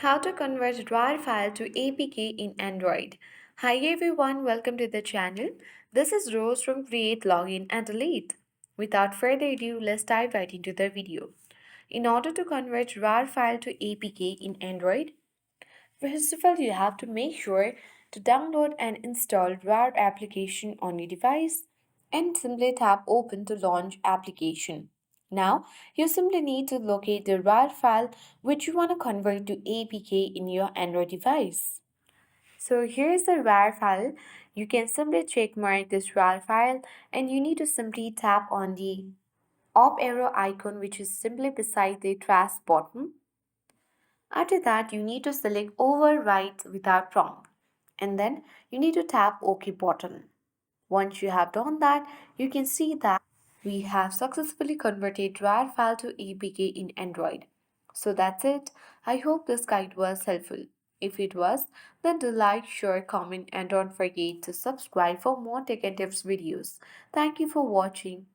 How to convert RAR file to APK in Android. Hi everyone, welcome to the channel. This is Rose from Create Login and Delete. Without further ado, let's dive right into the video. In order to convert RAR file to APK in Android, first of all, you have to make sure to download and install RAR application on your device and simply tap Open to launch application. Now, you simply need to locate the RAR file which you want to convert to APK in your Android device. So here's the RAR file. You can simply check mark this RAR file and you need to simply tap on the up arrow icon which is simply beside the trash button. After that, you need to select Overwrite without prompt and then you need to tap OK button. Once you have done that, you can see that we have successfully converted RAR file to APK in Android. So that's it. I hope this guide was helpful. If it was, then do like, share, comment and don't forget to subscribe for more tech and tips videos. Thank you for watching.